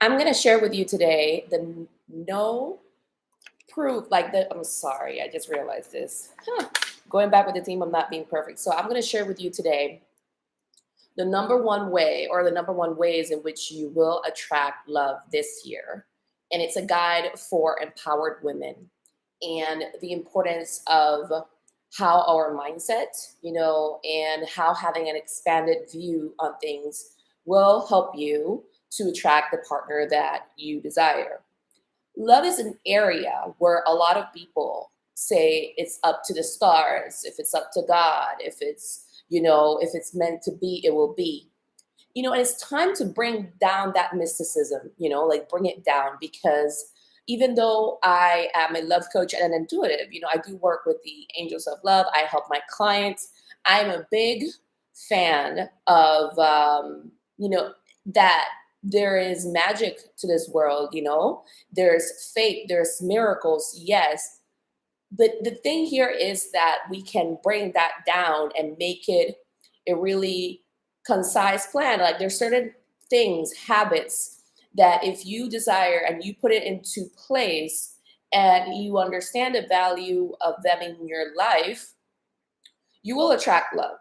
I'm going to share with you today the no proof, I'm sorry, I just realized this. Going back with the theme of not being perfect. So I'm going to share with you today the number one way or the number one ways in which you will attract love this year. And it's a guide for empowered women and the importance of how our mindset, and how having an expanded view on things will help you to attract the partner that you desire. Love is an area where a lot of people say it's up to the stars, if it's up to God, if it's meant to be, it will be. And it's time to bring down that mysticism, like bring it down, because even though I am a love coach and an intuitive, I do work with the angels of love. I help my clients. I'm a big fan of, that there is magic to this world, there's fate, there's miracles, yes. But the thing here is that we can bring that down and make it a really concise plan. Like there's certain things, habits that if you desire and you put it into place and you understand the value of them in your life, you will attract love.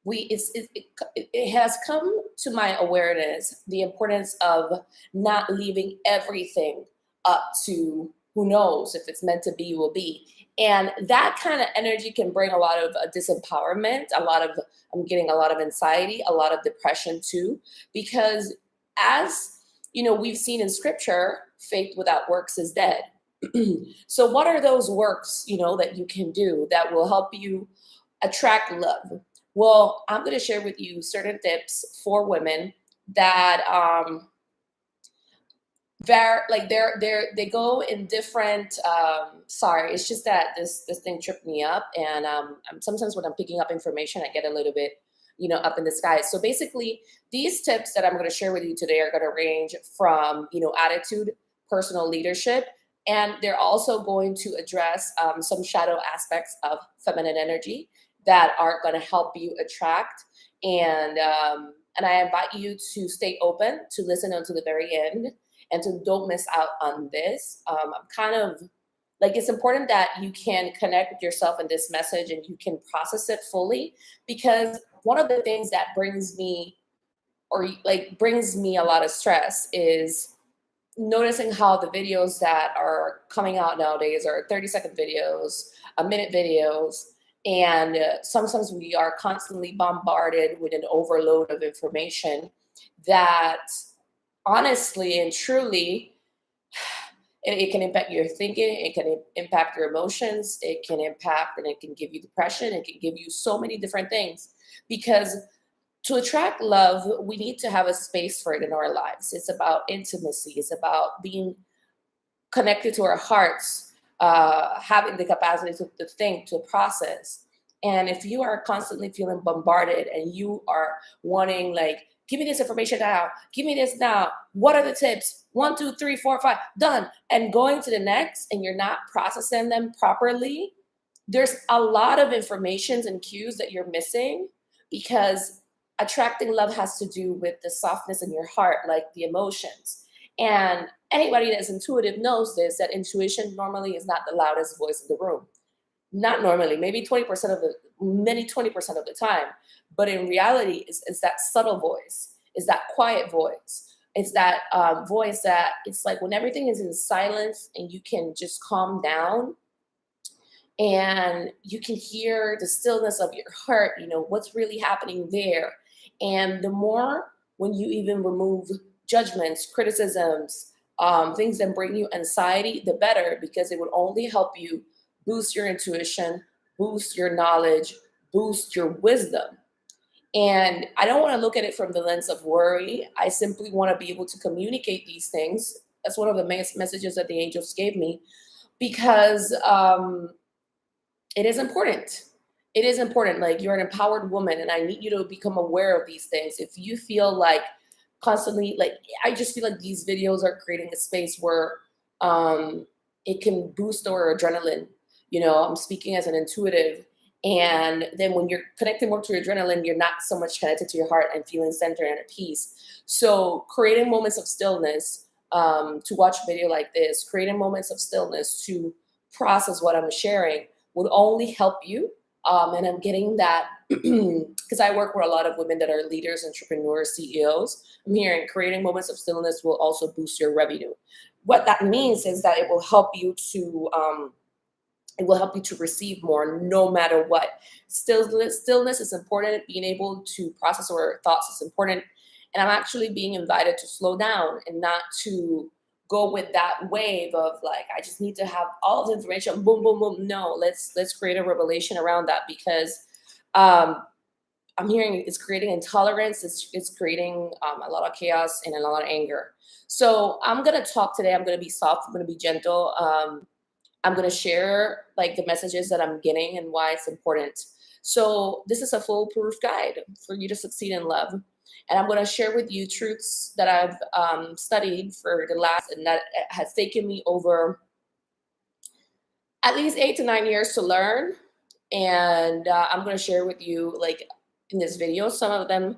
It has come to my awareness the importance of not leaving everything up to who knows, if it's meant to be, will be. And that kind of energy can bring a lot of disempowerment, I'm getting a lot of anxiety, a lot of depression too, because as we've seen in scripture, faith without works is dead. So what are those works, that you can do that will help you attract love? Well, I'm going to share with you certain tips for women that they go in different. Sorry, it's just that this thing tripped me up, and sometimes when I'm picking up information, I get a little bit up in the sky. So basically, these tips that I'm going to share with you today are going to range from attitude, personal leadership, and they're also going to address some shadow aspects of feminine energy that are going to help you attract. And I invite you to stay open, to listen until the very end, and to don't miss out on this. I'm kind of like, it's important that you can connect with yourself in this message and you can process it fully, because one of the things that brings me a lot of stress is noticing how the videos that are coming out nowadays are 30-second videos, a minute videos. And sometimes we are constantly bombarded with an overload of information that honestly and truly, it can impact your thinking, it can impact your emotions, it can impact and it can give you depression, it can give you so many different things. Because to attract love, we need to have a space for it in our lives. It's about intimacy, it's about being connected to our hearts, having the capacity to think, to process. And if you are constantly feeling bombarded and you are wanting, like, give me this information now, give me this now, what are the tips? 1, 2, 3, 4, 5, done. And going to the next, and you're not processing them properly, there's a lot of informations and cues that you're missing, because attracting love has to do with the softness in your heart, like the emotions. And anybody that's intuitive knows this, that intuition normally is not the loudest voice in the room. Not normally, maybe 20% of the time. But in reality, it's that subtle voice, it's that quiet voice. It's that voice that it's like when everything is in silence and you can just calm down and you can hear the stillness of your heart, what's really happening there. And the more, when you even remove judgments, criticisms, things that bring you anxiety, the better, because it would only help you boost your intuition, boost your knowledge, boost your wisdom. And I don't want to look at it from the lens of worry. I simply want to be able to communicate these things. That's one of the messages that the angels gave me, because it is important. It is important. Like, you're an empowered woman, and I need you to become aware of these things. If you feel like constantly, like, I just feel like these videos are creating a space where it can boost our adrenaline. I'm speaking as an intuitive. And then when you're connecting more to your adrenaline, you're not so much connected to your heart and feeling centered and at peace. So creating moments of stillness, to watch a video like this, creating moments of stillness to process what I'm sharing would only help you. And I'm getting that because I work with a lot of women that are leaders, entrepreneurs, CEOs. I'm hearing creating moments of stillness will also boost your revenue. What that means is that it will help you to receive more no matter what. Stillness is important. Being able to process our thoughts is important. And I'm actually being invited to slow down and not to go with that wave of like, I just need to have all the information, boom, boom, boom. No, let's create a revelation around that because um, I'm hearing it's creating intolerance. It's creating a lot of chaos and a lot of anger. So I'm gonna talk today. I'm gonna be soft. I'm gonna be gentle. I'm going to share like the messages that I'm getting and why it's important. So this is a foolproof guide for you to succeed in love. And I'm going to share with you truths that I've studied for the last, and that has taken me over at least 8 to 9 years to learn. And I'm going to share with you like in this video, some of them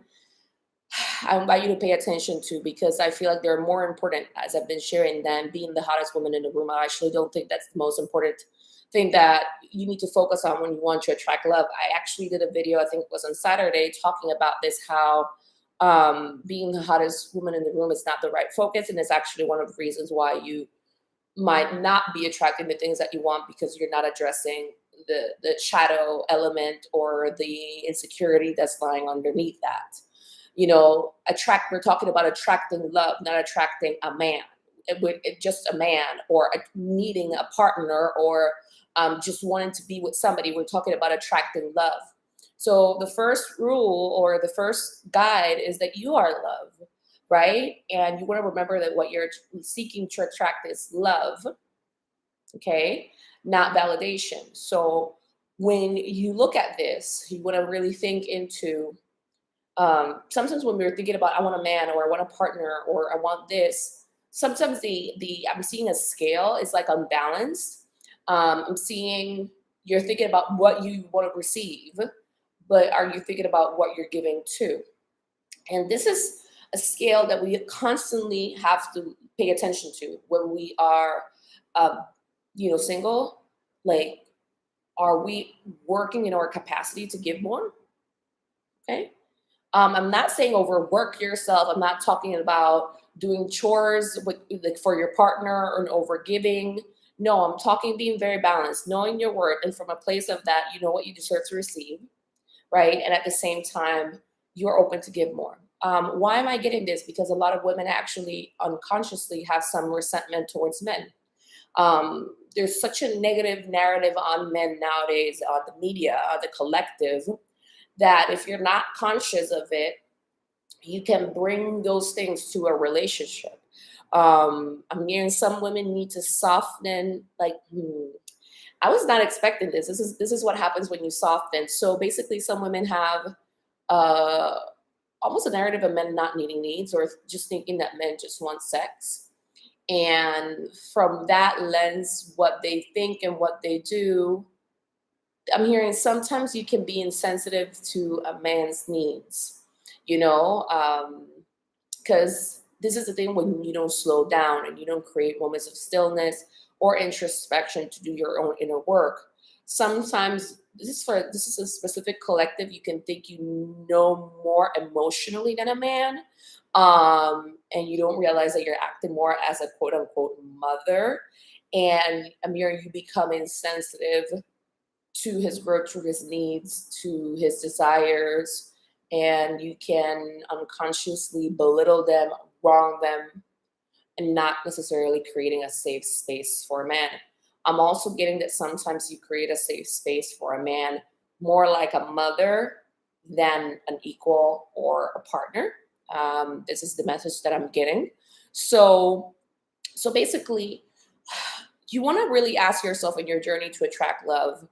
I invite you to pay attention to because I feel like they're more important, as I've been sharing, than being the hottest woman in the room. I actually don't think that's the most important thing that you need to focus on when you want to attract love. I actually did a video, I think it was on Saturday, talking about this, how being the hottest woman in the room is not the right focus. And it's actually one of the reasons why you might not be attracting the things that you want because you're not addressing the shadow element or the insecurity that's lying underneath that. We're talking about attracting love, not attracting a man. Just a man or needing a partner or just wanting to be with somebody. We're talking about attracting love. So the first rule or the first guide is that you are love, right? And you want to remember that what you're seeking to attract is love, okay? Not validation. So when you look at this, you want to really think into sometimes when we're thinking about I want a man or I want a partner or I want this, sometimes the I'm seeing a scale is like unbalanced. I'm seeing you're thinking about what you want to receive, but are you thinking about what you're giving to? And this is a scale that we constantly have to pay attention to when we are, um, single. Like, are we working in our capacity to give more? Okay. I'm not saying overwork yourself. I'm not talking about doing chores like for your partner or overgiving. No, I'm talking being very balanced, knowing your worth, and from a place of that, you know what you deserve to receive, right? And at the same time, you're open to give more. Why am I getting this? Because a lot of women actually unconsciously have some resentment towards men. There's such a negative narrative on men nowadays, the media, the collective, that if you're not conscious of it, you can bring those things to a relationship. I'm hearing some women need to soften, like, I was not expecting this. This is what happens when you soften. So basically, some women have uh, almost a narrative of men not needing needs or just thinking that men just want sex. And from that lens, what they think and what they do, I'm hearing sometimes you can be insensitive to a man's needs, you know, because this is the thing when you don't slow down and you don't create moments of stillness or introspection to do your own inner work. Sometimes this is a specific collective. You can think you know more emotionally than a man, and you don't realize that you're acting more as a quote unquote mother. And I'm hearing you become insensitive to his growth, to his needs, to his desires, and you can unconsciously belittle them, wrong them, and not necessarily creating a safe space for a man. I'm also getting that sometimes you create a safe space for a man more like a mother than an equal or a partner. This is the message that I'm getting. So, so basically, you want to really ask yourself in your journey to attract love,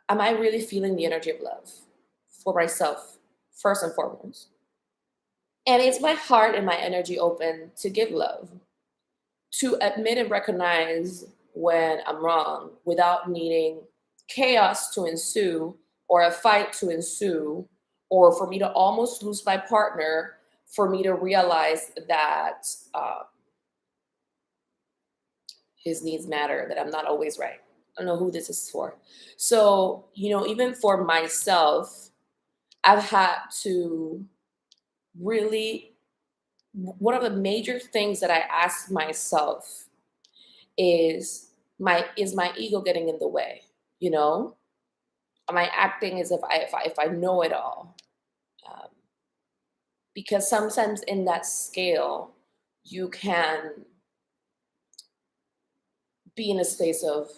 am I really feeling the energy of love for myself, first and foremost? And is my heart and my energy open to give love, to admit and recognize when I'm wrong without needing chaos to ensue or a fight to ensue or for me to almost lose my partner for me to realize that his needs matter, that I'm not always right. I don't know who this is for. So, even for myself, I've had to really, one of the major things that I ask myself is my ego getting in the way? You know, am I acting as if I know it all? Um, because sometimes in that scale, you can be in a space of,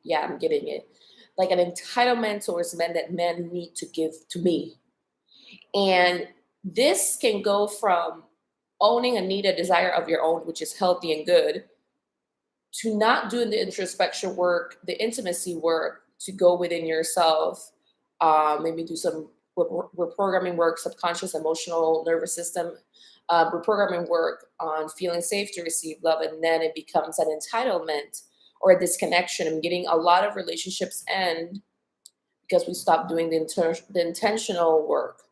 yeah, I'm getting it, like an entitlement towards men that men need to give to me. And this can go from owning a need, a desire of your own, which is healthy and good, to not doing the introspection work, the intimacy work to go within yourself, maybe do some reprogramming work, subconscious, emotional, nervous system, reprogramming work on feeling safe to receive love, and then it becomes an entitlement or a disconnection. I'm getting a lot of relationships end because we stop doing the intentional work.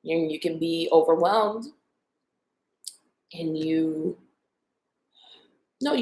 You can be overwhelmed, and you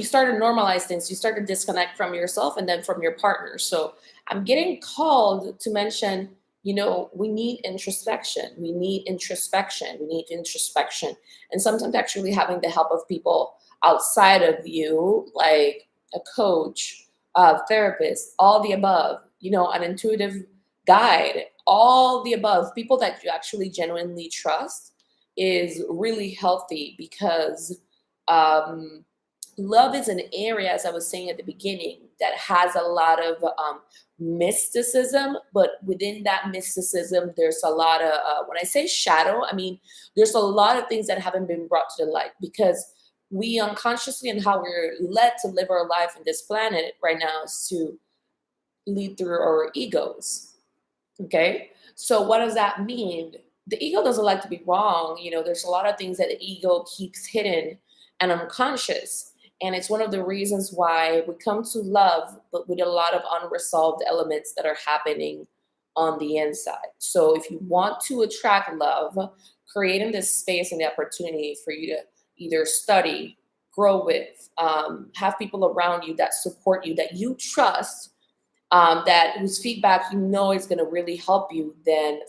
start to normalize things. You start to disconnect from yourself and then from your partner. So I'm getting called to mention, we need introspection. We need introspection. We need introspection. And sometimes actually having the help of people outside of you, like a coach, a therapist, all the above, an intuitive guide, all the above, people that you actually genuinely trust is really healthy because love is an area, as I was saying at the beginning, that has a lot of mysticism. But within that mysticism, there's a lot of, when I say shadow, I mean, there's a lot of things that haven't been brought to the light because we unconsciously and how we're led to live our life in this planet right now is to lead through our egos. Okay. So what does that mean? The ego doesn't like to be wrong. There's a lot of things that the ego keeps hidden and unconscious. And it's one of the reasons why we come to love, but with a lot of unresolved elements that are happening on the inside. So if you want to attract love, creating this space and the opportunity for you to either study, grow with, have people around you that support you, that you trust, that whose feedback is going to really help you, then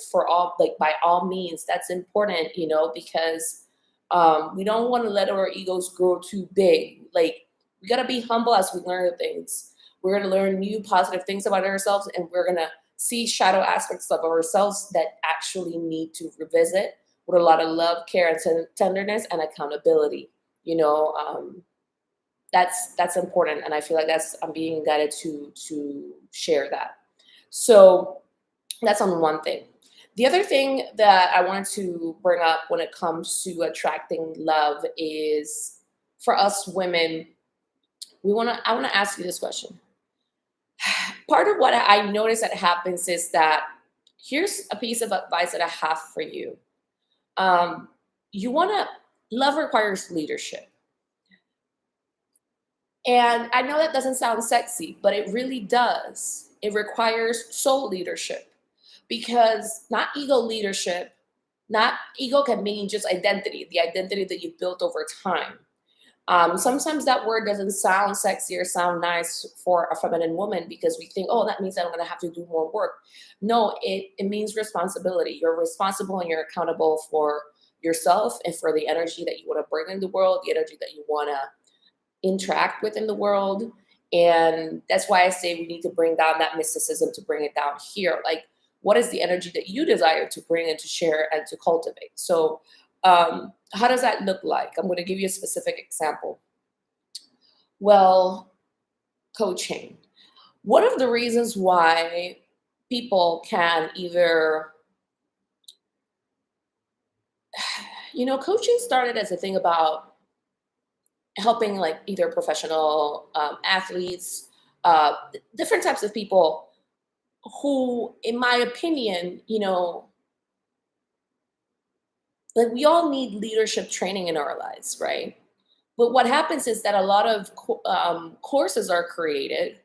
by all means, that's important, because we don't want to let our egos grow too big. Like, we got to be humble as we learn things. We're going to learn new positive things about ourselves, and we're going to see shadow aspects of ourselves that actually need to revisit with a lot of love, care, and tenderness and accountability. That's important, and I feel like I'm being guided to share that. So that's on one thing. The other thing that I wanted to bring up when it comes to attracting love is, for us women, I want to ask you this question. Part of what I notice that happens is that, here's a piece of advice that I have for you. You want to Love requires leadership. And I know that doesn't sound sexy, but it really does. It requires soul leadership, because not ego leadership, not ego can mean just identity, the identity that you've built over time. Sometimes that word doesn't sound sexy or sound nice for a feminine woman because we think, oh, that means that I'm going to have to do more work. No, it means responsibility. You're responsible and you're accountable for yourself and for the energy that you want to bring in the world, the energy that you want to interact with in the world. And that's why I say we need to bring down that mysticism to bring it down here. Like, what is the energy that you desire to bring and to share and to cultivate? So, how does that look like? I'm going to give you a specific example. Well, coaching. One of the reasons why people can either, coaching started as a thing about helping, like, either professional athletes, different types of people who, in my opinion, like, we all need leadership training in our lives, right? But what happens is that a lot of courses are created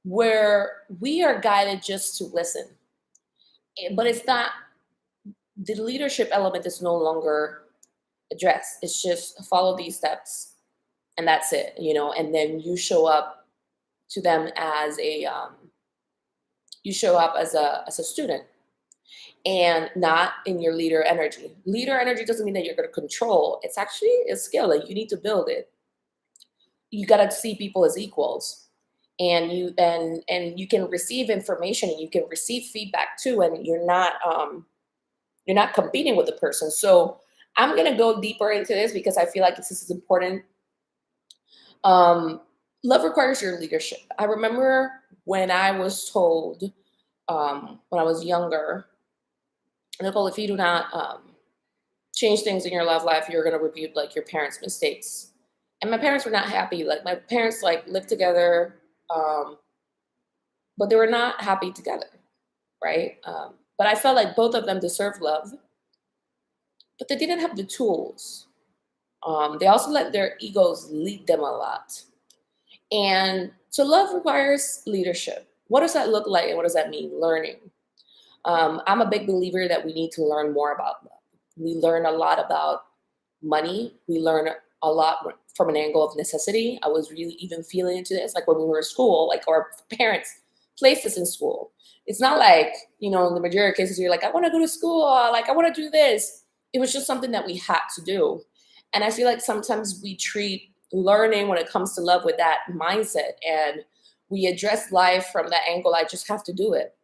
where we are guided just to listen. But it's not the leadership element is no longer addressed. It's just follow these steps and that's it, and then you show up to them as you show up as a student and not in your leader energy. Leader energy doesn't mean that you're going to control. It's actually a skill. Like, you need to build it. You got to see people as equals, and you can receive information and you can receive feedback too, and you're not competing with the person. So I'm going to go deeper into this because I feel like this is important. Love requires your leadership. I remember when I was told, when I was younger, Nicole, if you do not change things in your love life, you're going to repeat like your parents' mistakes. And my parents were not happy. Like, my parents like lived together, um, but they were not happy together, right? But I felt like both of them deserved love, but they didn't have the tools. They also let their egos lead them a lot. And so love requires leadership. What does that look like and what does that mean? Learning. I'm a big believer that we need to learn more about love. We learn a lot about money. We learn a lot from an angle of necessity. I was really even feeling into this, like when we were in school, like our parents placed us in school. It's not like, in the majority of cases, you're like, I want to go to school, like I want to do this. It was just something that we had to do. And I feel like sometimes we treat learning when it comes to love with that mindset, and we address life from that angle. I just have to do it.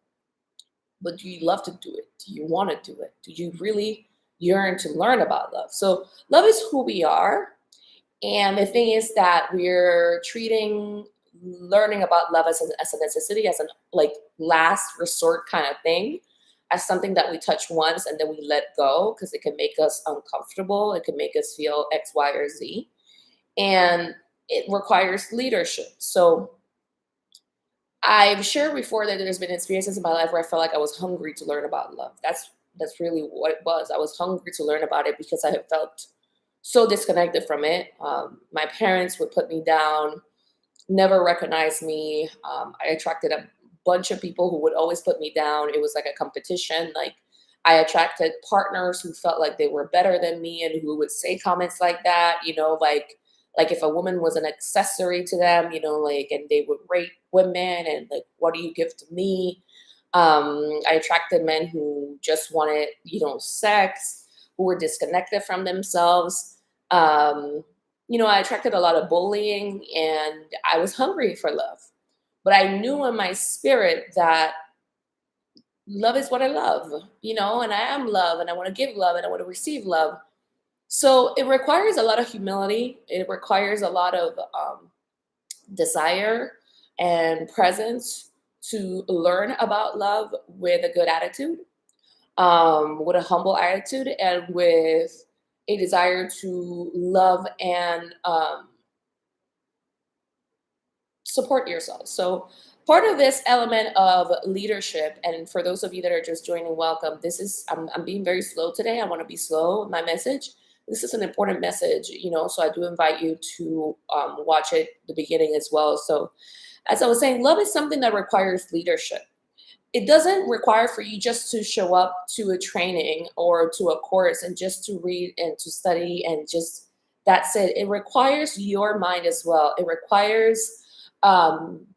But do you love to do it? Do you want to do it? Do you really yearn to learn about love? So love is who we are. And the thing is that we're treating learning about love as a necessity, as an like last resort kind of thing, as something that we touch once and then we let go because it can make us uncomfortable. It can make us feel X, Y, or Z. And it requires leadership. So I've shared before that there's been experiences in my life where I felt like I was hungry to learn about love. That's really what it was. I was hungry to learn about it because I had felt so disconnected from it. My parents would put me down, never recognized me. I attracted a bunch of people who would always put me down. It was like a competition. Like, I attracted partners who felt like they were better than me and who would say comments like that, like if a woman was an accessory to them, like, and they would rate women and like, what do you give to me? I attracted men who just wanted, sex, who were disconnected from themselves. I attracted a lot of bullying, and I was hungry for love. But I knew in my spirit that love is what I love, and I am love, and I want to give love, and I want to receive love. So it requires a lot of humility. It requires a lot of desire and presence to learn about love with a good attitude, with a humble attitude, and with a desire to love and support yourself. So part of this element of leadership, and for those of you that are just joining, welcome. I'm being very slow today. I want to be slow in my message. This is an important message, so I do invite you to watch it the beginning as well. So as I was saying, love is something that requires leadership. It doesn't require for you just to show up to a training or to a course and just to read and to study and just that's it. It requires your mind as well. It requires um,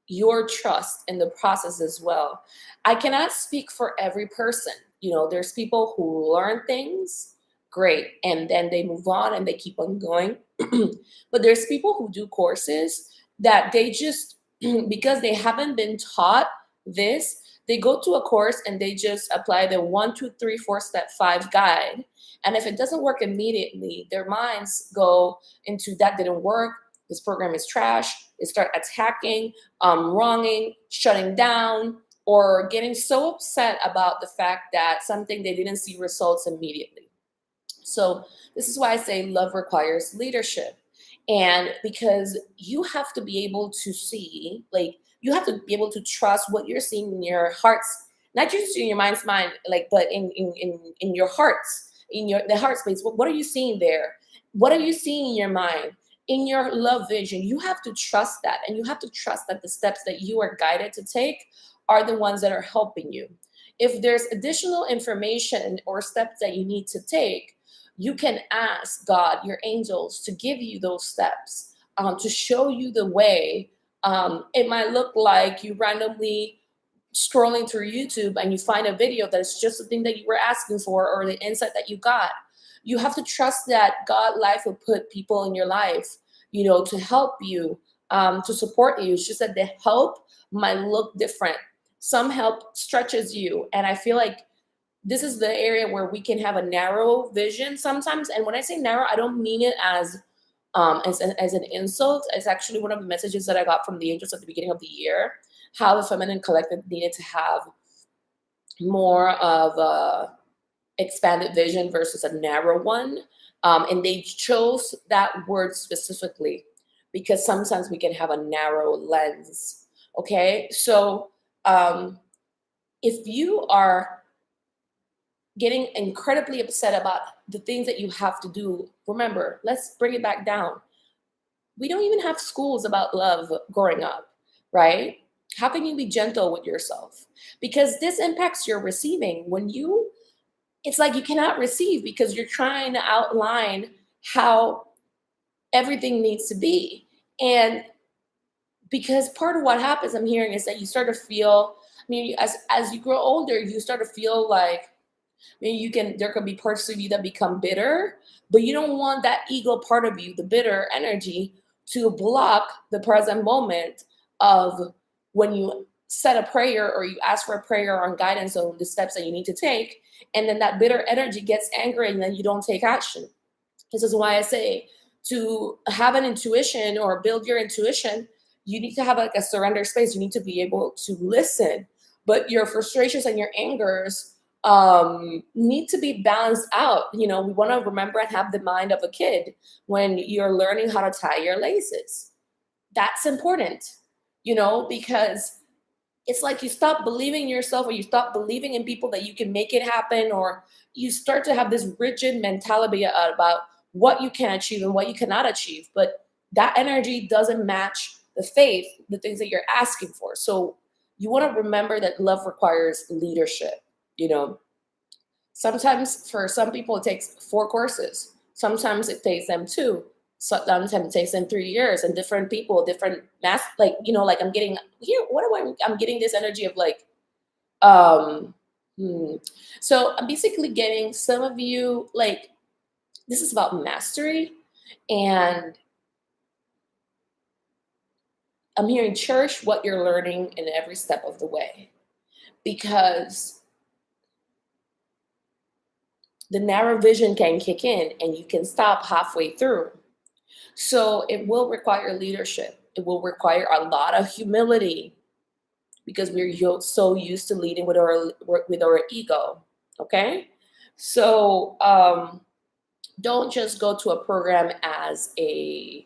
your trust in the process as well. I cannot speak for every person. There's people who learn things, great, and then they move on and they keep on going. But there's people who do courses that they just, because they haven't been taught this, they go to a course and they just apply the 1, 2, 3, 4 step 5 guide. And if it doesn't work immediately, their minds go into that didn't work. This program is trash. They start attacking, wronging, shutting down, or getting so upset about the fact that something they didn't see results immediately. So this is why I say love requires leadership. And because you have to be able to see, like, you have to be able to trust what you're seeing in your hearts, not just in your mind's mind, like, but in your hearts, the heart space. What are you seeing there? What are you seeing in your mind? In your love vision, you have to trust that. And you have to trust that the steps that you are guided to take are the ones that are helping you. If there's additional information or steps that you need to take, you can ask God, your angels, to give you those steps, to show you the way. It might look like you randomly scrolling through YouTube and you find a video that is just the thing that you were asking for or the insight that you got. You have to trust that God life will put people in your life, to help you, to support you. It's just that the help might look different. Some help stretches you. And I feel like this is the area where we can have a narrow vision sometimes. And when I say narrow, I don't mean it as an insult. It's actually one of the messages that I got from the angels at the beginning of the year, how the feminine collective needed to have more of a expanded vision versus a narrow one. And they chose that word specifically because sometimes we can have a narrow lens. Okay. So if you are getting incredibly upset about the things that you have to do, remember, let's bring it back down. We don't even have schools about love growing up, right? How can you be gentle with yourself? Because this impacts your receiving. It's like you cannot receive because you're trying to outline how everything needs to be. And because part of what happens, I'm hearing, is that you start to feel, as you grow older, you start to feel like, there could be parts of you that become bitter, but you don't want that ego part of you, the bitter energy, to block the present moment of when you set a prayer or you ask for a prayer on guidance on the steps that you need to take. And then that bitter energy gets angry and then you don't take action. This is why I say, to have an intuition or build your intuition, you need to have like a surrender space. You need to be able to listen, but your frustrations and your angers need to be balanced out. We want to remember and have the mind of a kid when you're learning how to tie your laces. That's important, because it's like you stop believing in yourself, or you stop believing in people that you can make it happen, or you start to have this rigid mentality about what you can achieve and what you cannot achieve. But that energy doesn't match the faith, the things that you're asking for. So you want to remember that love requires leadership. Sometimes for some people it takes 4 courses. Sometimes it takes them 2. Sometimes it takes them 3 years, and different people, different mass, like I'm getting here. I'm getting this energy of like, um, so I'm basically getting some of you, like, this is about mastery, and I'm hearing cherish what you're learning in every step of the way, because the narrow vision can kick in and you can stop halfway through. So it will require leadership. It will require a lot of humility, because we're so used to leading with our ego. Okay, so don't just go to a program as a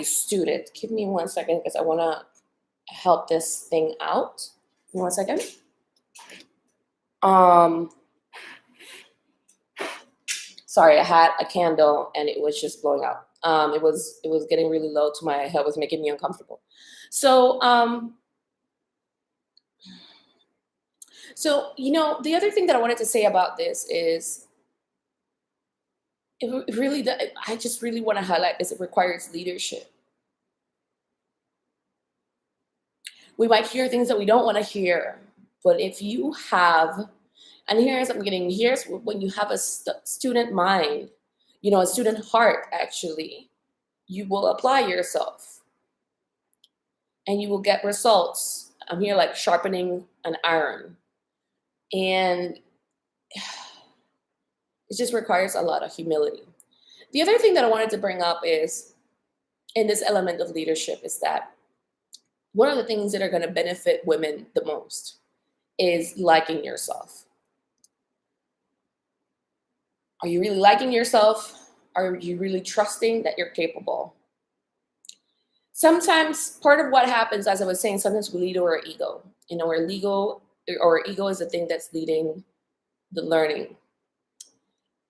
student. Give me 1 second because I want to help this thing out. 1 second. Sorry, I had a candle and it was just blowing out. It was getting really low to my head, was making me uncomfortable. So the other thing that I wanted to say about this is, I just really want to highlight this. It requires leadership. We might hear things that we don't want to hear, but if you have, and here's when you have a student mind, a student heart, actually, you will apply yourself and you will get results. I'm here like sharpening an iron. And it just requires a lot of humility. The other thing that I wanted to bring up is, in this element of leadership, is that one of the things that are going to benefit women the most is liking yourself. Are you really liking yourself? Are you really trusting that you're capable? Sometimes part of what happens, as I was saying, sometimes we lead to our ego. Our ego is the thing that's leading the learning,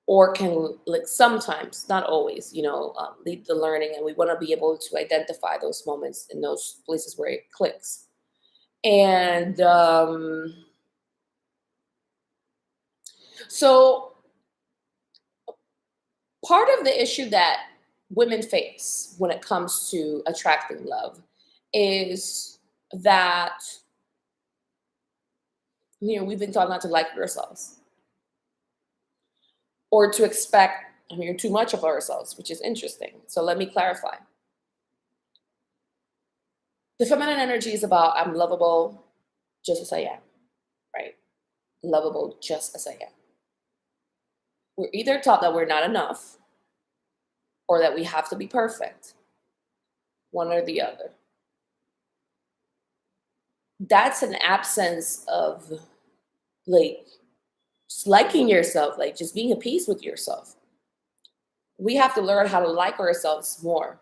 or can, like, sometimes, not always, lead the learning. And we want to be able to identify those moments in those places where it clicks. And So part of the issue that women face when it comes to attracting love is that, we've been taught not to like ourselves or to expect, too much of ourselves, which is interesting. So let me clarify. The feminine energy is about I'm lovable just as I am, right? Lovable just as I am. We're either taught that we're not enough or that we have to be perfect, one or the other. That's an absence of like just liking yourself, like just being at peace with yourself. We have to learn how to like ourselves more.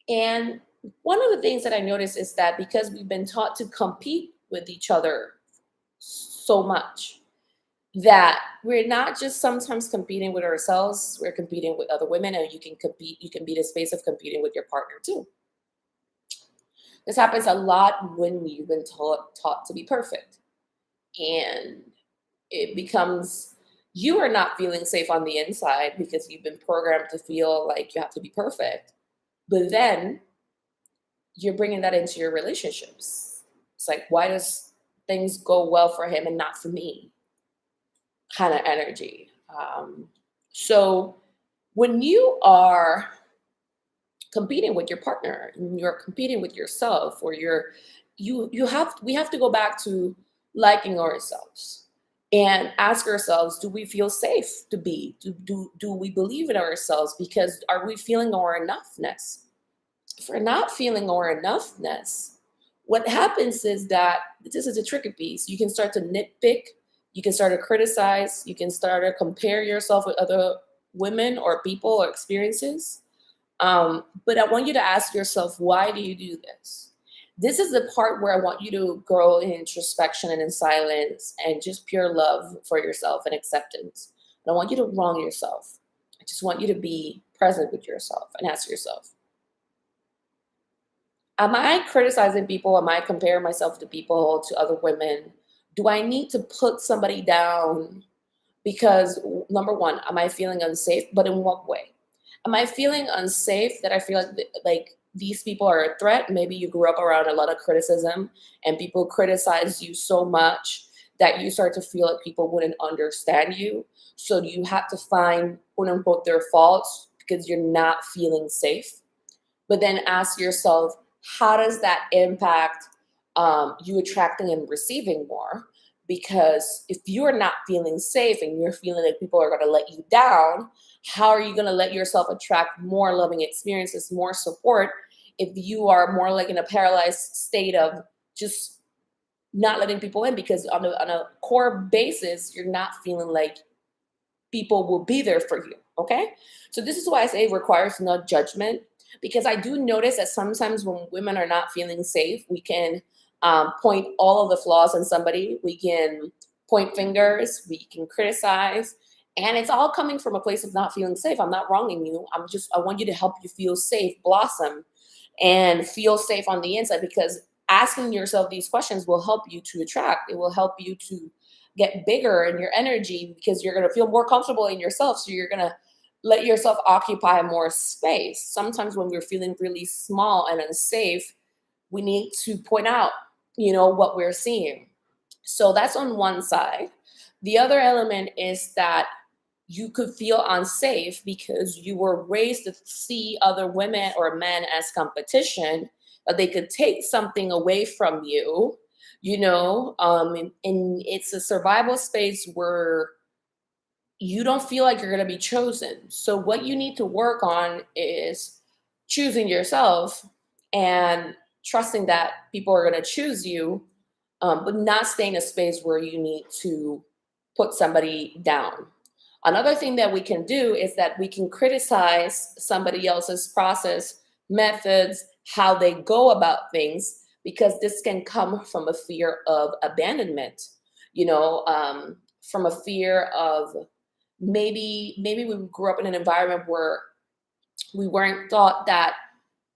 And one of the things that I noticed is that because we've been taught to compete with each other so much, that we're not just sometimes competing with ourselves, we're competing with other women, and you can be in a space of competing with your partner too. This happens a lot when you've been taught to be perfect. And it becomes you are not feeling safe on the inside because you've been programmed to feel like you have to be perfect. But then you're bringing that into your relationships. It's like, why does things go well for him and not for me? Kind of energy. So when you are competing with your partner and you're competing with yourself, or we have to go back to liking ourselves and ask ourselves, do we feel safe to be? Do we believe in ourselves? Because are we feeling our enoughness? If we're not feeling our enoughness, what happens is that this is a tricky piece. You can start to nitpick, you can start to criticize, you can start to compare yourself with other women or people or experiences. But I want you to ask yourself, why do you do this? This is the part where I want you to grow in introspection and in silence and just pure love for yourself and acceptance. I don't want you to wrong yourself. I just want you to be present with yourself and ask yourself, am I criticizing people? Am I comparing myself to people, to other women? Do I need to put somebody down because, number one, am I feeling unsafe? But in what way? Am I feeling unsafe that I feel like these people are a threat? Maybe you grew up around a lot of criticism and people criticize you so much that you start to feel like people wouldn't understand you. So you have to find, quote unquote, their faults because you're not feeling safe. But then ask yourself, how does that impact you attracting and receiving more? Because if you're not feeling safe and you're feeling like people are going to let you down, how are you going to let yourself attract more loving experiences, more support, if you are more like in a paralyzed state of just not letting people in? Because on a core basis, you're not feeling like people will be there for you. Okay. So this is why I say it requires no judgment, because I do notice that sometimes when women are not feeling safe, we can point all of the flaws in somebody. We can point fingers, we can criticize, and it's all coming from a place of not feeling safe. I'm not wronging you. I want you to help you feel safe, blossom, and feel safe on the inside, because asking yourself these questions will help you to attract. It will help you to get bigger in your energy because you're going to feel more comfortable in yourself. So you're going to let yourself occupy more space. Sometimes when we're feeling really small and unsafe, we need to point out, what we're seeing. So that's on one side. The other element is that you could feel unsafe because you were raised to see other women or men as competition, that they could take something away from you, and it's a survival space where you don't feel like you're going to be chosen. So what you need to work on is choosing yourself and trusting that people are going to choose you, but not stay in a space where you need to put somebody down. Another thing that we can do is that we can criticize somebody else's process, methods, how they go about things, because this can come from a fear of abandonment, from a fear of maybe we grew up in an environment where we weren't taught that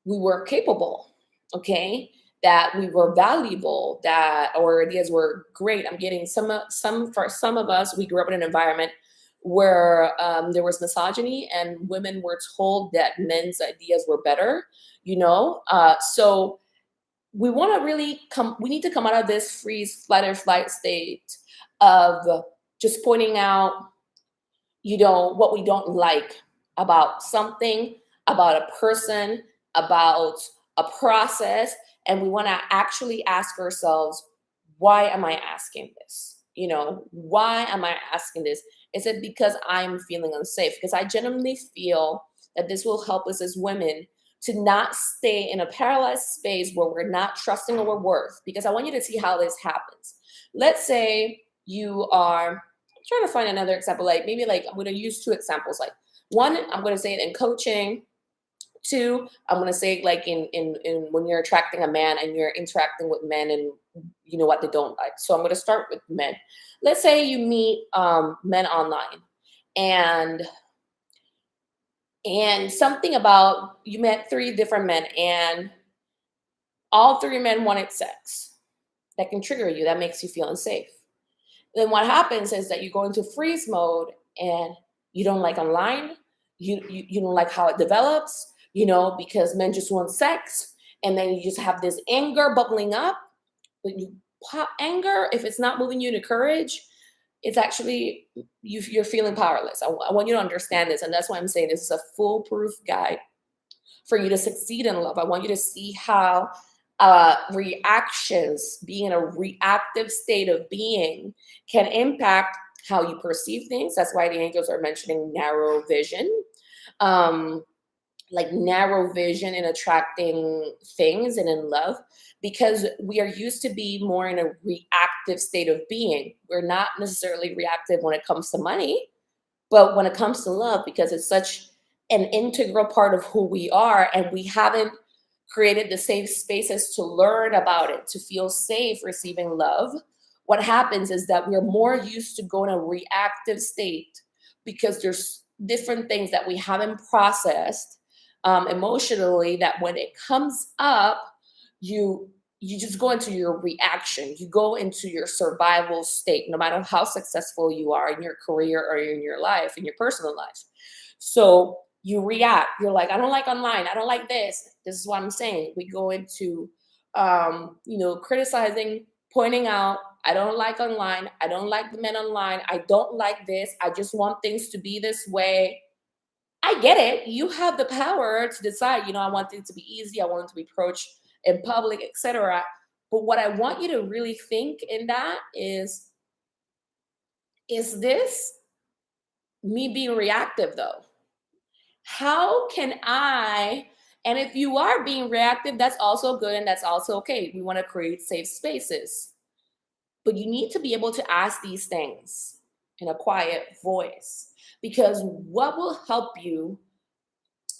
we were capable. Okay. that we were valuable, that our ideas were great. I'm getting some for some of us, we grew up in an environment where there was misogyny and women were told that men's ideas were better, so we want to really come we need to come out of this freeze, flight, or flight state of just pointing out, what we don't like about something, about a person, about a process. And we want to actually ask ourselves, why am I asking this? Why am I asking this? Is it because I'm feeling unsafe? Because I genuinely feel that this will help us as women to not stay in a paralyzed space where we're not trusting our worth. Because I want you to see how this happens. Let's say you are trying to find another example, like maybe like I'm going to use two examples. Like one, I'm going to say it in coaching. Two, I'm going to say it like in when you're attracting a man and you're interacting with men and you know what they don't like. So I'm going to start with men. Let's say you meet men online, and something about you met three different men and all three men wanted sex. That can trigger you. That makes you feel unsafe. Then what happens is that you go into freeze mode and you don't like online. You don't like how it develops, because men just want sex. And then you just have this anger bubbling up. But you pop anger, if it's not moving you to courage, it's actually you're feeling powerless. I want you to understand this. And that's why I'm saying this is a foolproof guide for you to succeed in love. I want you to see how reactions, being in a reactive state of being, can impact how you perceive things. That's why the angels are mentioning narrow vision, like narrow vision in attracting things and in love, because we are used to be more in a reactive state of being. We're not necessarily reactive when it comes to money, but when it comes to love, because it's such an integral part of who we are, and we haven't created the safe spaces to learn about it, to feel safe receiving love, what happens is that we're more used to going a reactive state because there's different things that we haven't processed emotionally, that when it comes up, you just go into your reaction. You go into your survival state, no matter how successful you are in your career or in your life, in your personal life. So you react. You're like, I don't like online. I don't like this. This is what I'm saying. We go into, criticizing, pointing out, I don't like online. I don't like the men online. I don't like this. I just want things to be this way. I get it. You have the power to decide, I want things to be easy. I want it to be approached in public, etc. But what I want you to really think in that is this me being reactive though? How can I, and if you are being reactive, that's also good and that's also okay. We want to create safe spaces. But you need to be able to ask these things in a quiet voice, because what will help you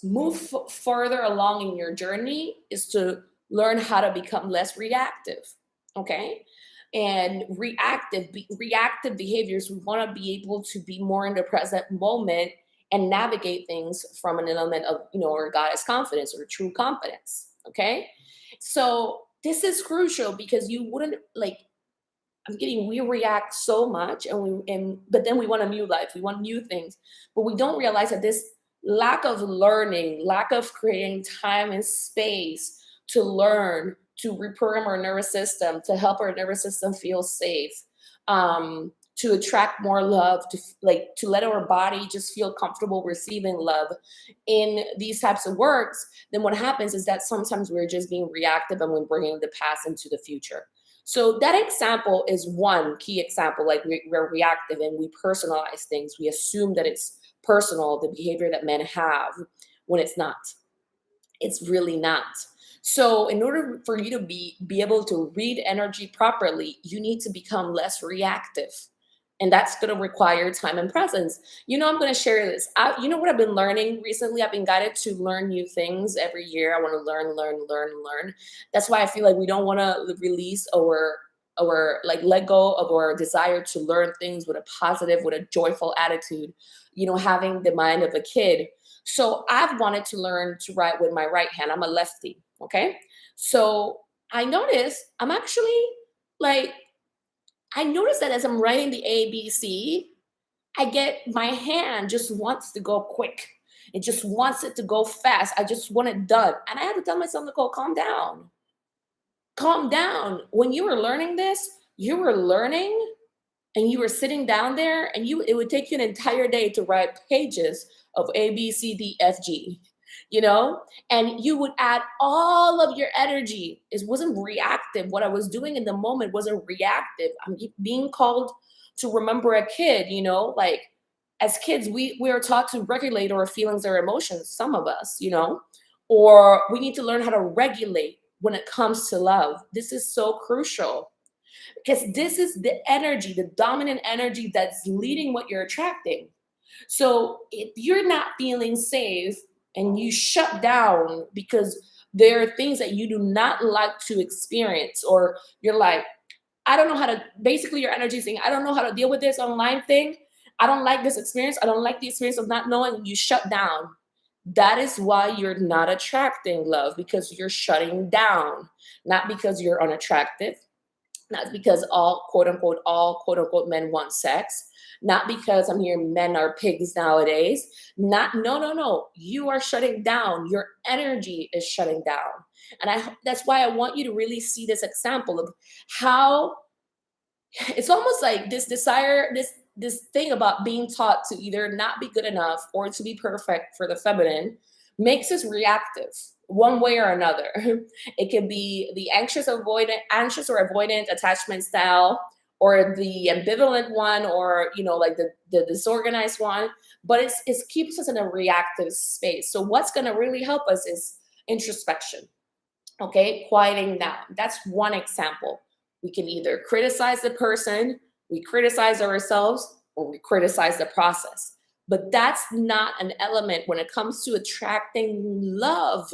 move further along in your journey is to learn how to become less reactive. Okay. And reactive behaviors, we want to be able to be more in the present moment and navigate things from an element of, or goddess confidence or true confidence. Okay. So this is crucial, because you wouldn't like, we react so much, but then we want a new life, we want new things, but we don't realize that this lack of learning, lack of creating time and space to learn, to reprogram our nervous system, to help our nervous system feel safe, to attract more love, to let our body just feel comfortable receiving love in these types of works, then what happens is that sometimes we're just being reactive and we're bringing the past into the future. So that example is one key example. Like we're reactive and we personalize things. We assume that it's personal, the behavior that men have, when it's not. It's really not. So in order for you to be able to read energy properly, you need to become less reactive. And that's going to require time and presence. I'm going to share this. You know what I've been learning recently? I've been guided to learn new things every year. I want to learn. That's why I feel like we don't want to release or like let go of our desire to learn things with a positive, with a joyful attitude, having the mind of a kid. So I've wanted to learn to write with my right hand. I'm a lefty. Okay. So I noticed I'm actually like, I noticed that as I'm writing the ABC, I get my hand just wants to go quick. It just wants it to go fast. I just want it done. And I had to tell myself, Nicole, calm down. Calm down. When you were learning this, you were learning and you were sitting down there and it would take you an entire day to write pages of A, B, C, D, F, G, you know? And you would add all of your energy. It wasn't reactive. What I was doing in the moment wasn't reactive. I'm being called to remember a kid, like as kids, we are taught to regulate our feelings or emotions, some of us, or we need to learn how to regulate when it comes to love. This is so crucial because this is the energy, the dominant energy that's leading what you're attracting. So if you're not feeling safe and you shut down because there are things that you do not like to experience, or you're like, I don't know how to, basically your energy is saying, I don't know how to deal with this online thing. I don't like this experience. I don't like the experience of not knowing. You shut down. That is why you're not attracting love, because you're shutting down, not because you're unattractive, not because all quote unquote men want sex, not because I'm hearing men are pigs nowadays. Not, no, no, no. You are shutting down. Your energy is shutting down. And that's why I want you to really see this example of how it's almost like this desire, this thing about being taught to either not be good enough or to be perfect for the feminine makes us reactive one way or another. It can be the anxious or avoidant attachment style, or the ambivalent one, or like the disorganized one. But it keeps us in a reactive space. So what's going to really help us is introspection. Okay, quieting down. That's one example. We can either criticize the person, we criticize ourselves, or we criticize the process. But that's not an element when it comes to attracting love.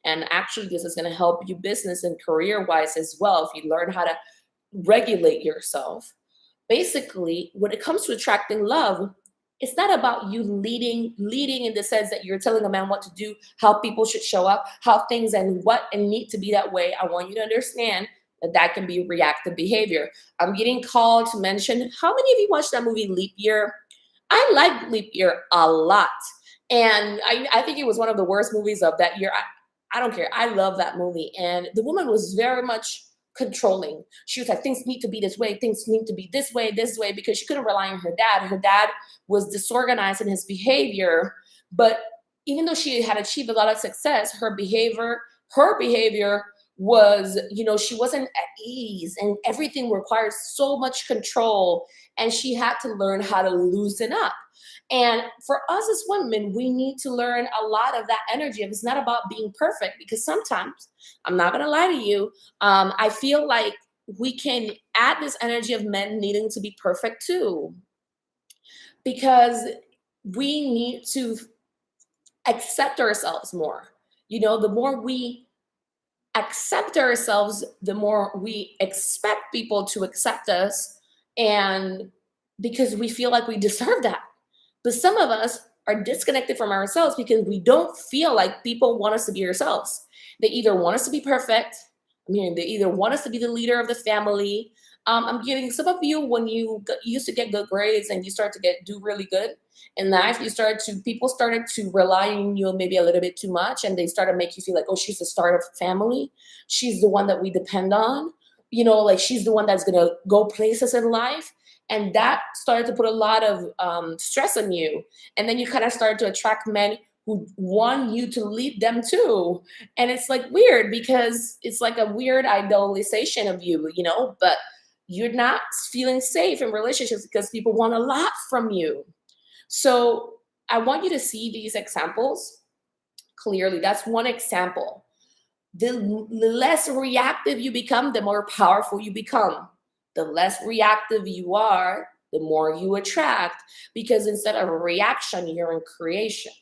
And actually, this is going to help you business and career wise as well if you learn how to regulate yourself. Basically, when it comes to attracting love, it's not about you leading in the sense that you're telling a man what to do, how people should show up, how things and need to be that way. I want you to understand that that can be reactive behavior. I'm getting called to mention, how many of you watched that movie Leap Year? I liked Leap Year a lot. And I think it was one of the worst movies of that year. I don't care. I love that movie. And the woman was very much controlling. She was like, things need to be this way, things need to be this way, because she couldn't rely on her dad. Her dad was disorganized in his behavior. But even though she had achieved a lot of success, her behavior was, she wasn't at ease, and everything required so much control. And she had to learn how to loosen up. And for us as women, we need to learn a lot of that energy. It's not about being perfect, because sometimes, I'm not going to lie to you, I feel like we can add this energy of men needing to be perfect too, because we need to accept ourselves more. The more we accept ourselves, the more we expect people to accept us, and because we feel like we deserve that. But some of us are disconnected from ourselves because we don't feel like people want us to be ourselves. They either want us to be perfect. I'm hearing they either want us to be the leader of the family. I'm getting some of you, when you used to get good grades and you start to do really good in life, people started to rely on you maybe a little bit too much, and they started to make you feel like, oh, she's the star of the family. She's the one that we depend on. Like she's the one that's gonna go places in life. And that started to put a lot of stress on you. And then you kind of started to attract men who want you to lead them too. And it's like weird, because it's like a weird idolization of you, but you're not feeling safe in relationships because people want a lot from you. So I want you to see these examples clearly. That's one example. The less reactive you become, the more powerful you become. The less reactive you are, the more you attract, because instead of a reaction, you're in creation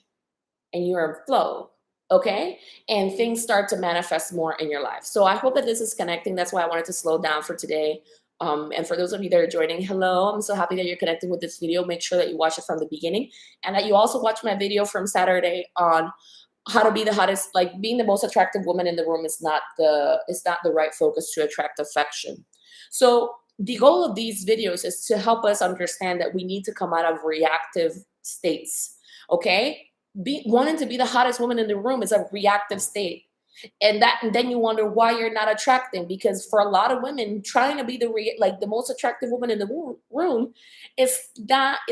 and you're in flow. Okay. And things start to manifest more in your life. So I hope that this is connecting. That's why I wanted to slow down for today. And for those of you that are joining, hello, I'm so happy that you're connecting with this video. Make sure that you watch it from the beginning, and that you also watch my video from Saturday on how to be the hottest, like being the most attractive woman in the room is not the right focus to attract affection. So the goal of these videos is to help us understand that we need to come out of reactive states. Okay, wanting to be the hottest woman in the room is a reactive state, and then you wonder why you're not attracting, because for a lot of women, trying to be like the most attractive woman in the room is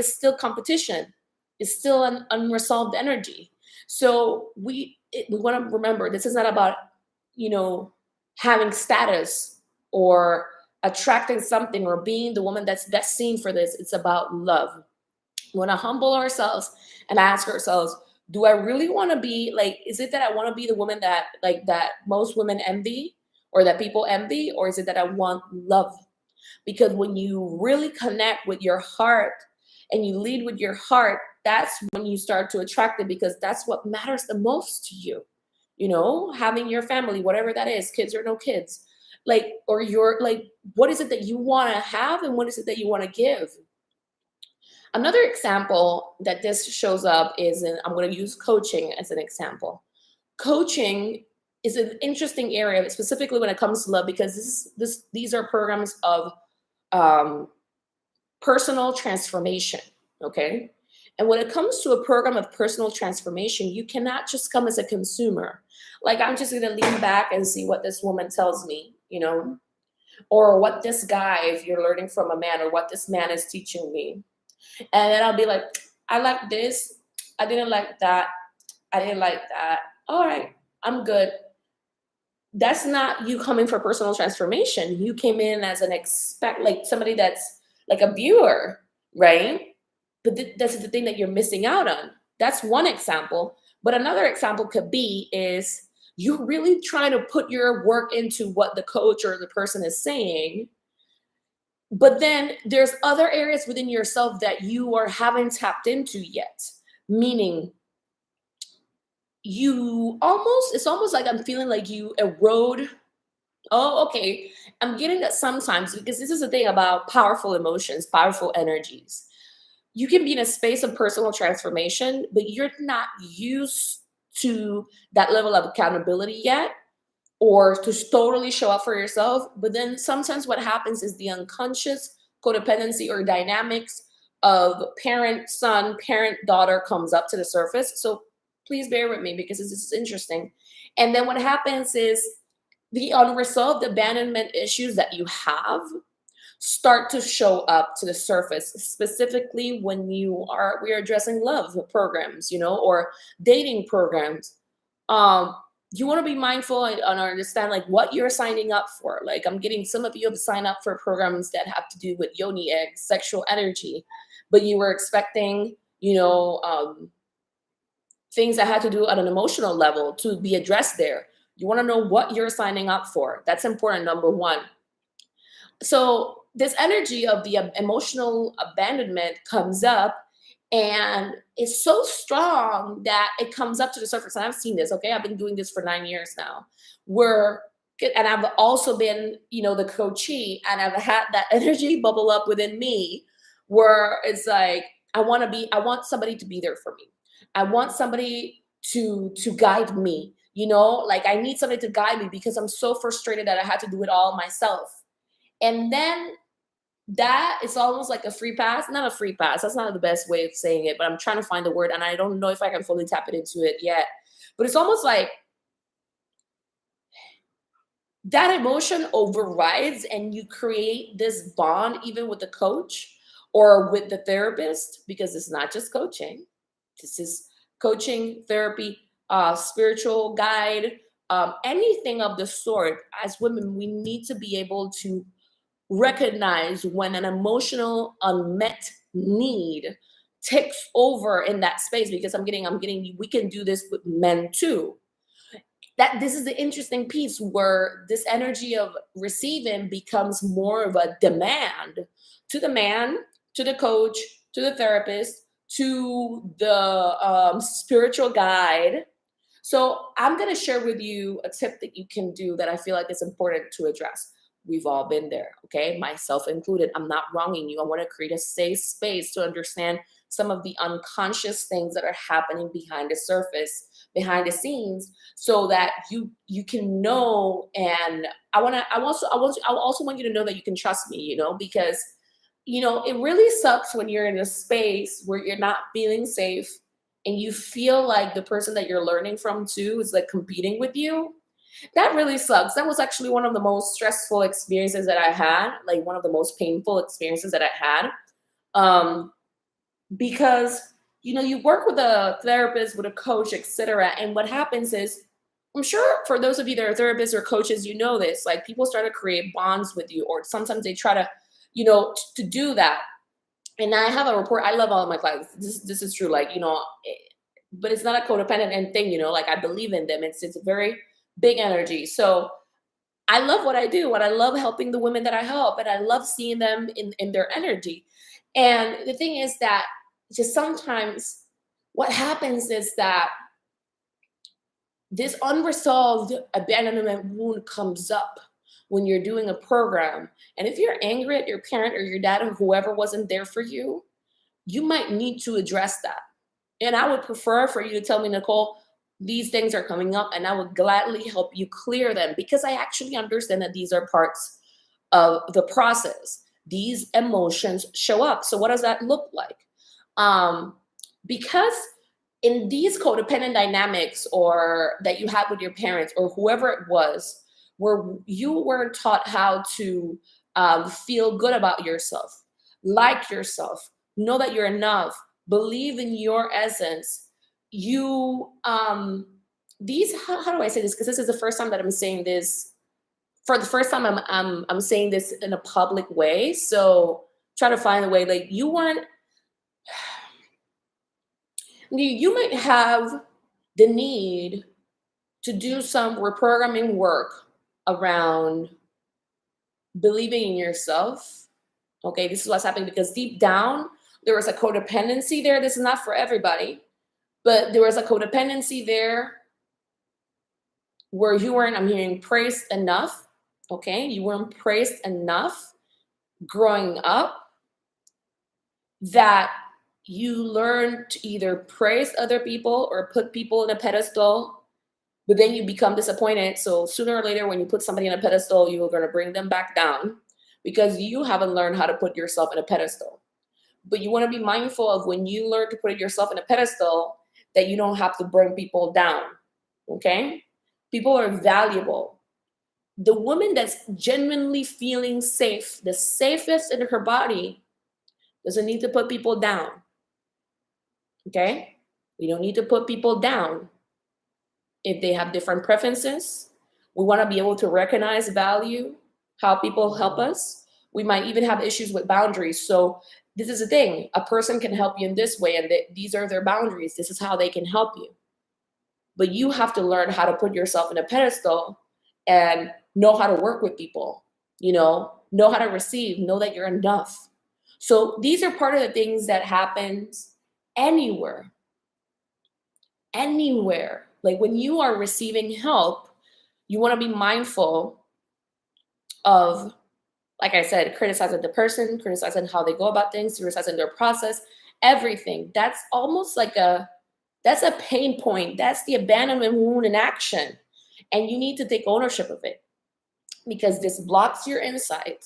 still competition. It's still an unresolved energy. So we want to remember, this is not about, you know, having status or attracting something or being the woman that's best seen for this. It's about love. We want to humble ourselves and ask ourselves, do I really want to be like, is it that I want to be the woman that, like, that most women envy or that people envy, or is it that I want love? Because when you really connect with your heart and you lead with your heart, that's when you start to attract it, because that's what matters the most to you. You know, having your family, whatever that is, kids or no kids, like, or your, like, what is it that you want to have and what is it that you want to give? Another example that this shows up is in, I'm going to use coaching as an example. Coaching is an interesting area, specifically when it comes to love, because these are programs of um, personal transformation. Okay. And when it comes to a program of personal transformation, you cannot just come as a consumer. Like, I'm just going to lean back and see what this woman tells me, you know, or what this guy, if you're learning from a man, or what this man is teaching me. And then I'll be like, I like this. I didn't like that. I didn't like that. All right, I'm good. That's not you coming for personal transformation. You came in as an like somebody that's like a viewer, right? But that's the thing that you're missing out on. That's one example. But another example could be is you really trying to put your work into what the coach or the person is saying, but then there's other areas within yourself that you are haven't tapped into yet. Meaning, it's almost like I'm feeling like you erode. Oh, okay. I'm getting that sometimes, because this is the thing about powerful emotions, powerful energies. You can be in a space of personal transformation, but you're not used to that level of accountability yet, or to totally show up for yourself. But then sometimes what happens is the unconscious codependency or dynamics of parent son, parent daughter comes up to the surface. So please bear with me, because this is interesting. And then what happens is the unresolved abandonment issues that you have start to show up to the surface, specifically when we're addressing love programs, you know, or dating programs. um you want to be mindful and understand like what you're signing up for. Like, I'm getting some of you have signed up for programs that have to do with yoni eggs, sexual energy, but you were expecting, you know, things that had to do at an emotional level to be addressed there. You want to know what you're signing up for. That's important, number one. So this energy of the emotional abandonment comes up, and it's so strong that it comes up to the surface. And I've seen this. Okay, I've been doing this for 9 years now, where, and I've also been, you know, the coachee, and I've had that energy bubble up within me, where it's like, I want somebody to be there for me. I want somebody to guide me, you know, like I need somebody to guide me, because I'm so frustrated that I had to do it all myself. And then that is almost like a free pass. Not a free pass. That's not the best way of saying it, but I'm trying to find the word, and I don't know if I can fully tap it into it yet. But it's almost like that emotion overrides, and you create this bond even with the coach or with the therapist, because it's not just coaching. This is coaching, therapy, spiritual guide, anything of the sort. As women, we need to be able to recognize when an emotional unmet need takes over in that space, because I'm getting we can do this with men too. That this is the interesting piece, where this energy of receiving becomes more of a demand to the man, to the coach, to the therapist, to the spiritual guide. So I'm going to share with you a tip that you can do that I feel like is important to address. We've all been there, okay? Myself included. I'm not wronging you. I want to create a safe space to understand some of the unconscious things that are happening behind the surface, behind the scenes, so that you can know. And I also want you to know that you can trust me, because it really sucks when you're in a space where you're not feeling safe and you feel like the person that you're learning from too is like competing with you. That really sucks. That was actually one of the most stressful experiences that I had, like one of the most painful experiences that I had. Um, because you work with a therapist, with a coach, etc. And what happens is, I'm sure for those of you that are therapists or coaches, this, like people start to create bonds with you, or sometimes they try to, to do that. And I have a report. I love all of my clients. This is true. Like, but it's not a codependent and thing, like I believe in them. It's a very big energy. So I love what I do, and I love helping the women that I help, and I love seeing them in their energy. And the thing is that just sometimes what happens is that this unresolved abandonment wound comes up when you're doing a program. And if you're angry at your parent or your dad or whoever wasn't there for you, you might need to address that. And I would prefer for you to tell me, Nicole, these things are coming up, and I would gladly help you clear them, because I actually understand that these are parts of the process. These emotions show up. So what does that look like? Because in these codependent dynamics, or that you had with your parents or whoever it was, where you weren't taught how to feel good about yourself, like yourself, know that you're enough, believe in your essence, you these how do I say this, because this is the first time that I'm saying this. For the first time, I'm saying this in a public way, so try to find a way. Like, you might have the need to do some reprogramming work around believing in yourself. Okay, this is what's happening, because deep down there was a codependency there. This is not for everybody, but there was a codependency there where you weren't, I'm hearing, praised enough. Okay, you weren't praised enough growing up, that you learn to either praise other people or put people in a pedestal, but then you become disappointed. So sooner or later, when you put somebody in a pedestal, you are going to bring them back down, because you haven't learned how to put yourself in a pedestal. But you want to be mindful of, when you learn to put yourself in a pedestal, that you don't have to bring people down. Okay? People are valuable. The woman that's genuinely feeling safe, the safest in her body, doesn't need to put people down. Okay? We don't need to put people down. If they have different preferences, we want to be able to recognize value, how people help us. We might even have issues with boundaries. So this is the thing. A person can help you in this way, and these are their boundaries. This is how they can help you. But you have to learn how to put yourself in a pedestal and know how to work with people, know how to receive, know that you're enough. So these are part of the things that happens anywhere. Anywhere. Like, when you are receiving help, you want to be mindful of, like I said, criticizing the person, criticizing how they go about things, criticizing their process, everything. That's almost like that's a pain point. That's the abandonment wound in action. And you need to take ownership of it, because this blocks your insight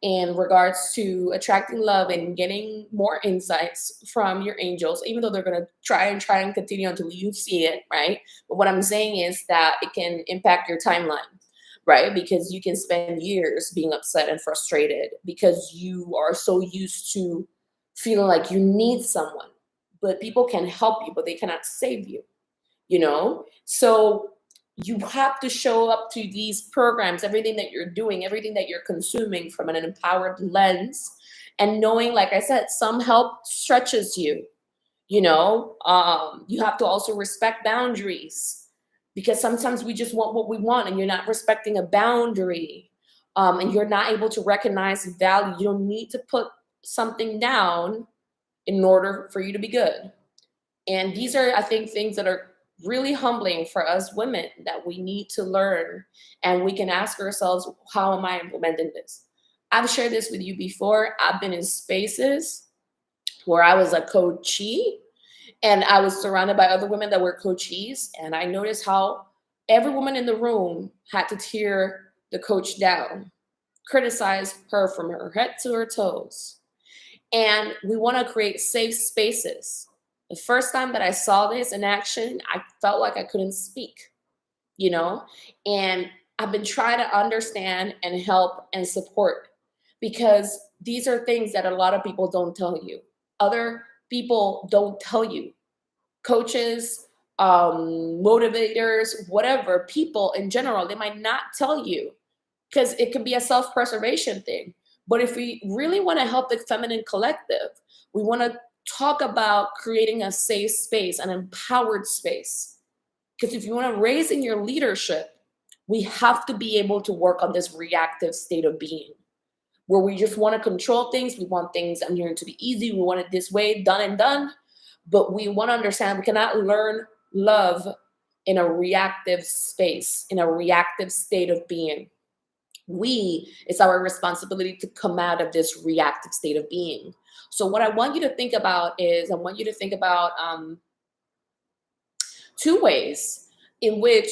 in regards to attracting love and getting more insights from your angels, even though they're going to try and continue until you see it, right? But what I'm saying is that it can impact your timeline, right? Because you can spend years being upset and frustrated because you are so used to feeling like you need someone. But people can help you, but they cannot save you. So you have to show up to these programs, everything that you're doing, everything that you're consuming, from an empowered lens, and knowing, like I said, some help stretches you. You have to also respect boundaries, because sometimes we just want what we want, and you're not respecting a boundary, and you're not able to recognize value. You don't need to put something down in order for you to be good. And these are, I think, things that are really humbling for us women that we need to learn, and we can ask ourselves, how am I implementing this? I've shared this with you before. I've been in spaces where I was a coachee and I was surrounded by other women that were coachees, and I noticed how every woman in the room had to tear the coach down, criticize her from her head to her toes. And we want to create safe spaces. The first time that I saw this in action, I felt like I couldn't speak, you know? And I've been trying to understand and help and support, because these are things that a lot of people don't tell you. Other people don't tell you. Coaches, motivators, whatever, people in general, they might not tell you, because it could be a self-preservation thing. But if we really want to help the feminine collective, we want to talk about creating a safe space, an empowered space. Because if you want to raise in your leadership, we have to be able to work on this reactive state of being, where we just want to control things. We want things, I'm hearing, to be easy. We want it this way, done and done. But we want to understand we cannot learn love in a reactive space, in a reactive state of being. It's our responsibility to come out of this reactive state of being. So what I want you to think about is, I want you to think about two ways in which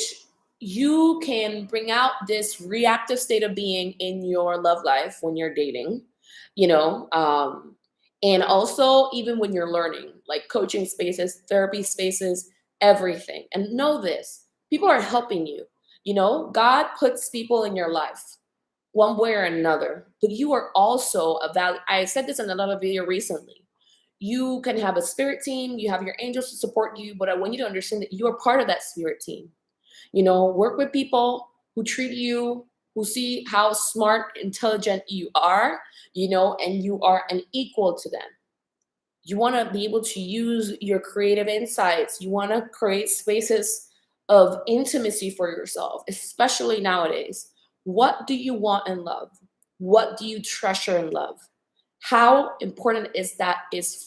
you can bring out this reactive state of being in your love life when you're dating, you know, and also even when you're learning, like coaching spaces, therapy spaces, everything. And know this, people are helping you. You know, God puts people in your life one way or another, but you are also a value. I said this in another video recently. You can have a spirit team, you have your angels to support you, but I want you to understand that you are part of that spirit team. You know, work with people who treat you, who see how smart, intelligent you are, you know, and you are an equal to them. You want to be able to use your creative insights. You want to create spaces of intimacy for yourself, especially nowadays. What do you want in love? What do you treasure in love? How important is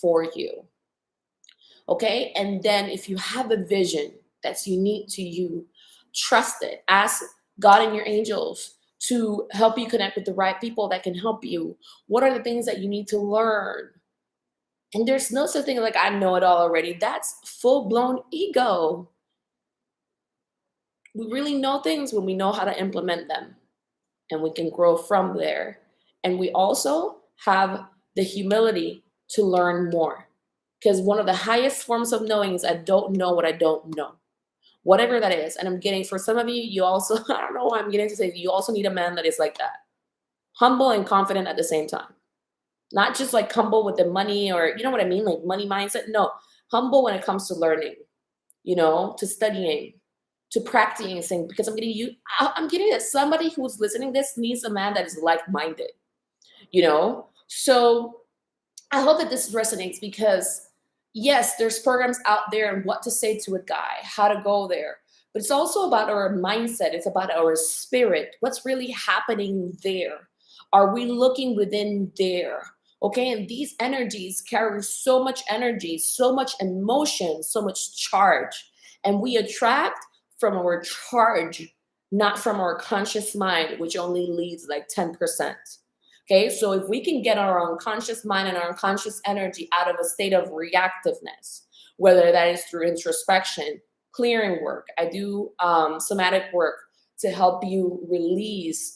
for you? Okay? And then if you have a vision that's unique to you, trust it. Ask God and your angels to help you connect with the right people that can help you. What are the things that you need to learn? And there's no such thing like, I know it all already. That's full-blown ego. We really know things when we know how to implement them, and we can grow from there. And we also have the humility to learn more, because one of the highest forms of knowing is I don't know what I don't know, whatever that is. And I'm getting, for some of you, you also, I don't know why I'm getting to say, you also need a man that is like that, humble and confident at the same time. Not just like humble with the money, or you know what I mean, like money mindset. No, humble when it comes to learning, you know, to studying, to practicing. Because I'm getting that somebody who's listening to this needs a man that is like-minded, you know. So I hope that this resonates, because yes, there's programs out there and what to say to a guy, how to go there, but it's also about our mindset. It's about our spirit. What's really happening there? Are we looking within there? Okay, and these energies carry so much energy, so much emotion, so much charge, and we attract from our charge, not from our conscious mind, which only leads like 10%. Okay, so if we can get our unconscious mind and our unconscious energy out of a state of reactiveness, whether that is through introspection, clearing work, I do somatic work to help you release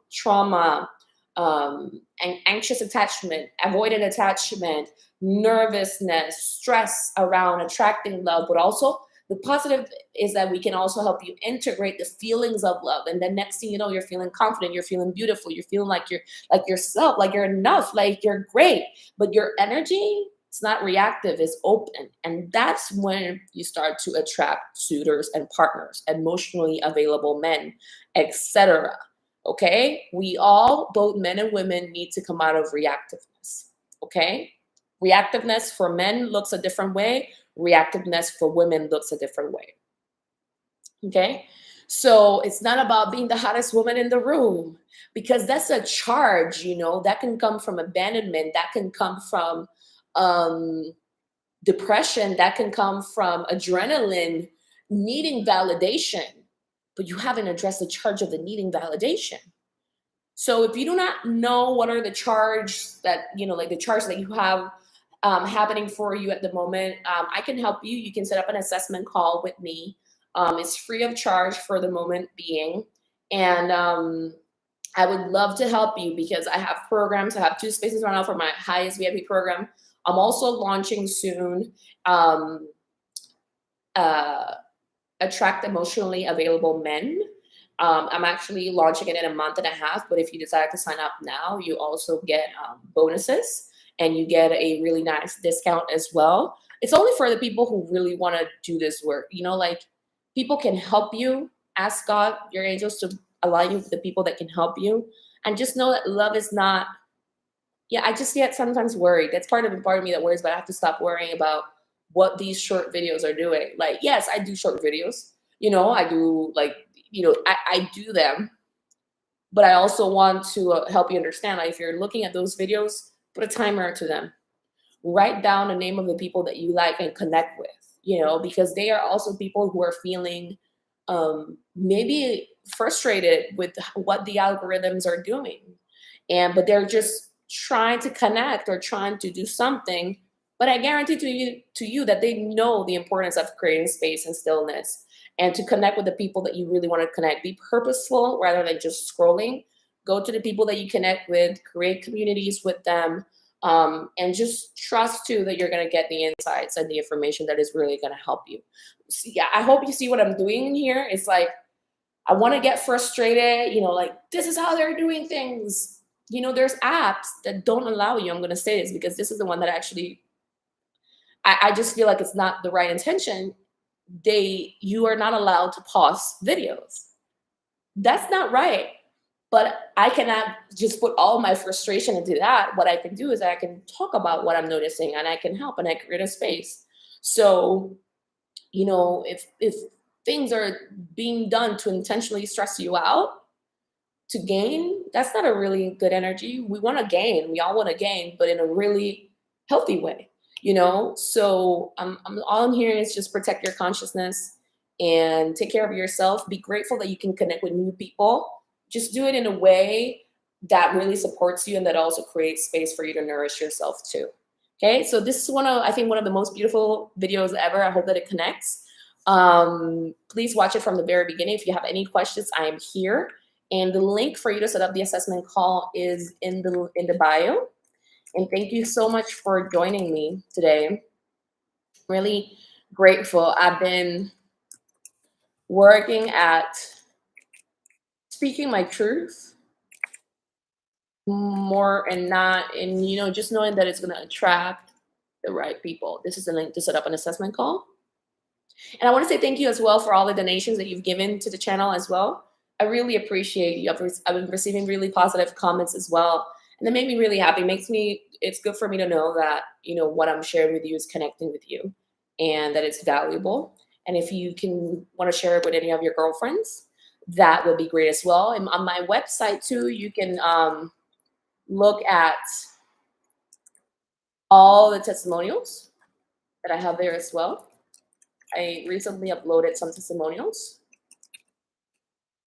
trauma, and anxious attachment, avoidant attachment, nervousness, stress around attracting love. But also the positive is that we can also help you integrate the feelings of love. And then next thing you know, you're feeling confident, you're feeling beautiful, you're feeling like you're like yourself, like you're enough, like you're great. But your energy, it's not reactive, it's open. And that's when you start to attract suitors and partners, emotionally available men, etc. Okay, we all, both men and women, need to come out of reactiveness. Okay, reactiveness for men looks a different way, reactiveness for women looks a different way. Okay, so it's not about being the hottest woman in the room, because that's a charge, you know, that can come from abandonment, that can come from depression, that can come from adrenaline, needing validation, but you haven't addressed the charge of the needing validation. So if you do not know what are the charge that, like the charge that you have happening for you at the moment, I can help you. You can set up an assessment call with me. It's free of charge for the moment being. And I would love to help you because I have programs. I have 2 spaces right now for my highest VIP program. I'm also launching soon. Um, uh, Attract emotionally available men. I'm actually launching it in a month and a half, but if you decide to sign up now, you also get bonuses and you get a really nice discount as well. It's only for the people who really want to do this work. Like people can help you. Ask God, your angels, to align you with the people that can help you. And just know that love is not, yeah, I just get sometimes worried. That's part of me that worries, but I have to stop worrying about what these short videos are doing. Like, yes, I do short videos. I do like, I do them, but I also want to help you understand. Like, if you're looking at those videos, put a timer to them. Write down the name of the people that you like and connect with. Because they are also people who are feeling maybe frustrated with what the algorithms are doing, but they're just trying to connect or trying to do something. But I guarantee to you that they know the importance of creating space and stillness and to connect with the people that you really want to connect. Be purposeful rather than just scrolling. Go to the people that you connect with, create communities with them, and just trust too that you're going to get the insights and the information that is really going to help you. So, yeah, I hope you see what I'm doing in here. It's like I want to get frustrated, like this is how they're doing things. There's apps that don't allow you. I'm going to say this because this is the one that actually I just feel like it's not the right intention. You are not allowed to pause videos. That's not right. But I cannot just put all my frustration into that. What I can do is I can talk about what I'm noticing and I can help and I create a space. So, if things are being done to intentionally stress you out, to gain, that's not a really good energy. We want to gain. We all want to gain, but in a really healthy way, So all I'm hearing is just protect your consciousness and take care of yourself. Be grateful that you can connect with new people. Just do it in a way that really supports you and that also creates space for you to nourish yourself too. Okay, so this is I think one of the most beautiful videos ever. I hope that it connects. Please watch it from the very beginning. If you have any questions, I am here. And the link for you to set up the assessment call is in the bio. And thank you so much for joining me today. Really grateful. I've been working at speaking my truth more and not, and just knowing that it's going to attract the right people. This is the link to set up an assessment call. And I want to say thank you as well for all the donations that you've given to the channel as well. I really appreciate you. I've been receiving really positive comments as well. And that made me really happy. It's good for me to know that, what I'm sharing with you is connecting with you and that it's valuable. And if you want to share it with any of your girlfriends, that would be great as well. And on my website too, you can look at all the testimonials that I have there as well. I recently uploaded some testimonials.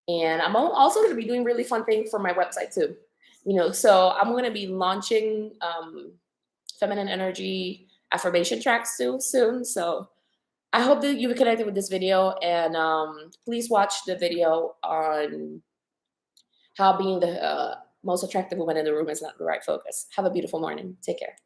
And I'm also going to be doing really fun things for my website too. So I'm going to be launching feminine energy affirmation tracks too soon. So I hope that you were connected with this video, and please watch the video on how being the most attractive woman in the room is not the right focus. Have a beautiful morning. Take care.